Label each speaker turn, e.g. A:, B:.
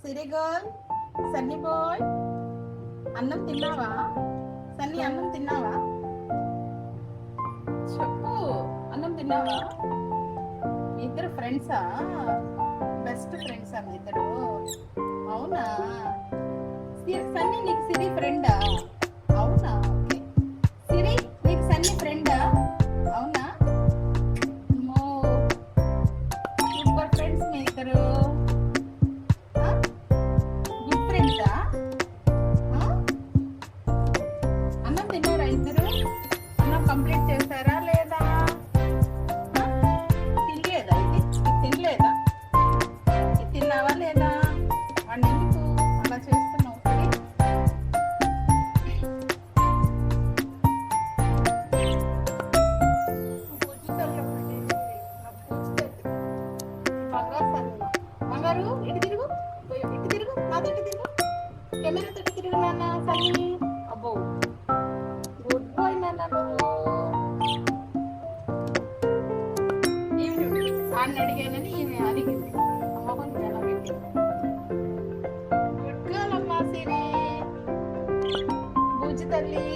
A: సిరి girl, Sunny bye, అన్నం తిన్నావా? సన్నీ అన్నం తిన్నావా? చెప్పు, అన్నం తిన్నావా? మీ ఇద్దరు ఫ్రెండ్సా? బెస్ట్ ఫ్రెండ్సా మీ ఇద్దరు? అవునా? సన్నీ నీకు సిరి ఫ్రెండా? అవునా? ఓకే. సిరి నీకు సన్నీ ఫ్రెండా? అవునా? అమ్మో, సూపర్ ఫ్రెండ్స్ మీ ఇద్దరు. గుడ్ ఫ్రెండ్సా? అన్నం తిన్నారా ఇద్దరు? అన్నం కంప్లీట్ చేశారా లేదా? తినలేదా? ఇది తినలేదా? ఇది తిన్నావా లేదా? వాడిని ఎందుకు అలా చేస్తున్నావు? బంగారు ఇటు తిరుగు, ఇటు తిరుగు, నాతో ఇటు తిరుగు, కెమెరా తోటి తిరుగు నాన్న. సన్నీ అబ్బో, గుడ్ బాయ్ నాన్న నువ్వు. ఆయన అడిగానని ఈమె అడిగింది. అమ్మ కొంచెం ఎలా పెట్టి గుడ్ గర్ల్ అమ్మా సిరి, బుజ్జి తల్లి.